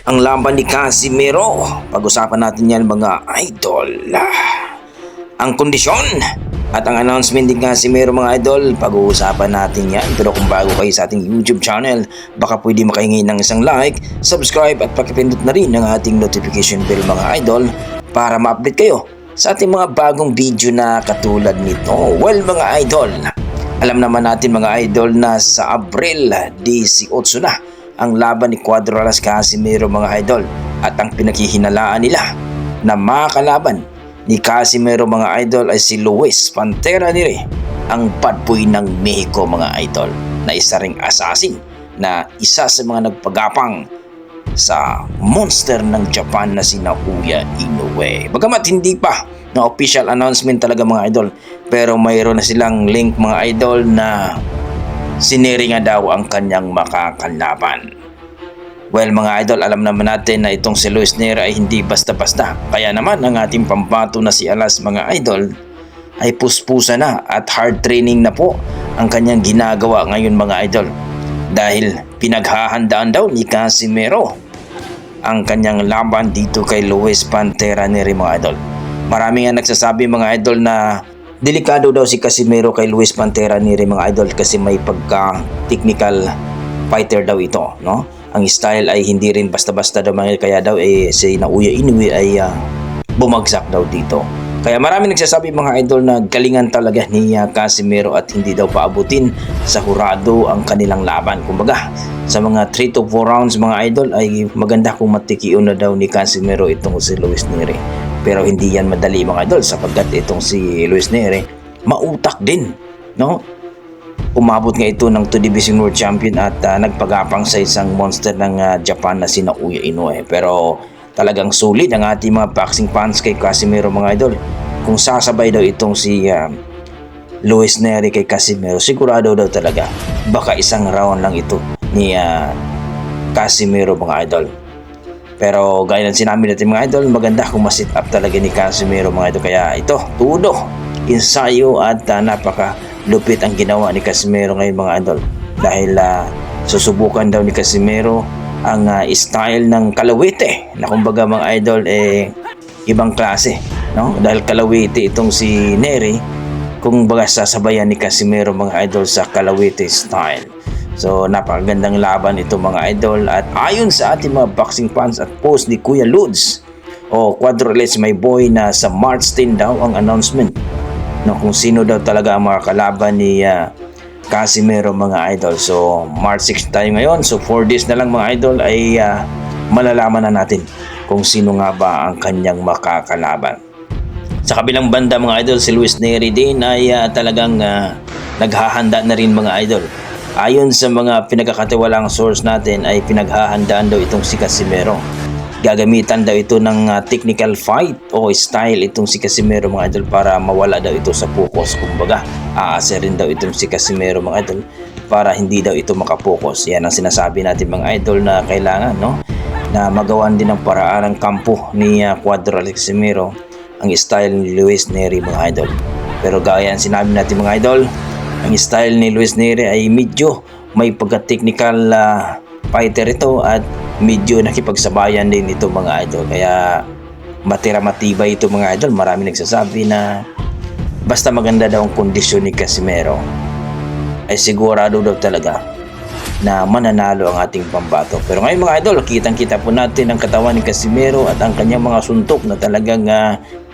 Ang laban ni Casimero. Pag-usapan natin yan mga idol. Ang kondisyon at ang announcement ni Casimero mga idol, pag-uusapan natin yan. Pero kung bago kayo sa ating YouTube channel, baka pwede makahingi ng isang like, subscribe at pakipindot na rin ng ating notification bell mga idol para ma-update kayo sa ating mga bagong video na katulad nito. Well mga idol, alam naman natin mga idol na sa Abril 18 na ang laban ni Cuadro Alas Casimero mga idol, at ang pinaghihinalaan nila na makakalaban ni Casimero mga idol ay si Luis Pantera Neri, ang bad boy ng Mexico mga idol, na isa ring assassin, na isa sa mga nagpagapang sa monster ng Japan na si Naoya Inoue. Bagamat hindi pa na official announcement talaga mga idol, pero mayroon na silang link mga idol na sineri nga daw ang kanyang makakalaban. Well mga idol, alam naman natin na itong si Luis Neri ay hindi basta-basta. Kaya naman ang ating pambato na si Alas mga idol ay puspusa na at hard training na po ang kanyang ginagawa ngayon mga idol. Dahil pinaghahandaan daw ni Casimero ang kanyang laban dito kay Luis Pantera Neri mga idol. Marami nga nagsasabi mga idol na delikado daw si Casimero kay Luis Pantera Neri mga idol kasi may pagka-technical fighter daw ito, no? Ang style ay hindi rin basta-basta daw mga, kaya daw si Naoya Inoue ay bumagsak daw dito. Kaya marami nagsasabi mga idol na galingan talaga ni Casimero at hindi daw paabutin sa hurado ang kanilang laban. Kumbaga, sa mga 3 to 4 rounds mga idol ay maganda kung matikiyon na daw ni Casimero itong si Luis Neri. Pero hindi yan madali mga idol sapagkat itong si Luis Neri mautak din, no? Umabot nga ito ng 2 Division World Champion at nagpagapang sa isang monster ng Japan na si Naoya Inoue. Pero talagang solid ang ating mga boxing fans kay Casimero mga idol. Kung sasabay daw itong si Luis Neri kay Casimero, sigurado daw talaga baka isang round lang ito ni Casimero mga idol. Pero gaya ng sinabi natin mga idol, maganda kung ma-sit up talaga ni Casimero mga idol. Kaya ito, tudo, ensayo at napaka lupit ang ginawa ni Casimero ngayon mga idol. Dahil susubukan daw ni Casimero ang style ng kalawite na kumbaga mga idol ibang klase, no? Dahil kalawite itong si Neri, kung baga sasabayan ni Casimero mga idol sa kalawite style. So napakagandang laban ito mga idol, at ayon sa ating mga boxing fans at post ni Kuya Lods o Cuadro Alas my boy na sa March 10 daw ang announcement no, kung sino daw talaga ang mga kalaban ni Casimero mga idol. So March 6 tayo ngayon, so 4 days na lang mga idol ay malalaman na natin kung sino nga ba ang kanyang makakalaban. Sa kabilang banda mga idol, si Luis Neri din ay talagang naghahanda na rin mga idol. Ayon sa mga pinagkakatiwalang source natin ay pinaghahandaan daw itong si Casimero. Gagamitan daw ito ng technical fight o style itong si Casimero mga idol para mawala daw ito sa focus. Kumbaga, aaserin daw itong si Casimero mga idol para hindi daw ito makapokus. Yan ang sinasabi natin mga idol na kailangan, no? Na magawan din ng paraan ng kampo ni Cuadro Alas Casimero ang style ni Luis Neri mga idol. Pero gaya ang sinabi natin mga idol, ang style ni Luis Neri ay medyo may pagka-technical fighter ito at medyo nakipagsabayan din ito mga idol. Kaya matibay ito mga idol. Marami nagsasabi na basta maganda daw ang kondisyon ni Casimero ay sigurado daw talaga na mananalo ang ating pambato. Pero ngayon mga idol, kitang-kita po natin ang katawan ni Casimero at ang kanyang mga suntok na talagang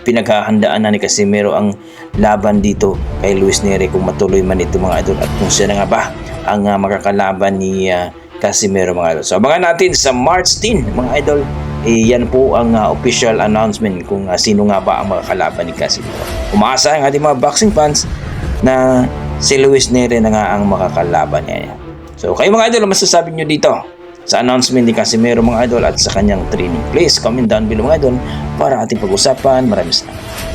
pinaghahandaan na ni Casimero ang laban dito kay Luis Neri, kung matuloy man ito mga idol, at kung siya na nga ba ang makakalaban ni Casimero mga idol. So abangan natin sa March 10 mga idol. Yan po ang official announcement kung sino nga ba ang makakalaban ni Casimero. Umaasa ang ating mga boxing fans na si Luis Neri na nga ang makakalaban niya. So kayo mga idol, masasabi nyo dito sa announcement ni Casimero mga idol at sa kanyang training? Please comment down below mga idol para ating pag-usapan. Maraming salamat.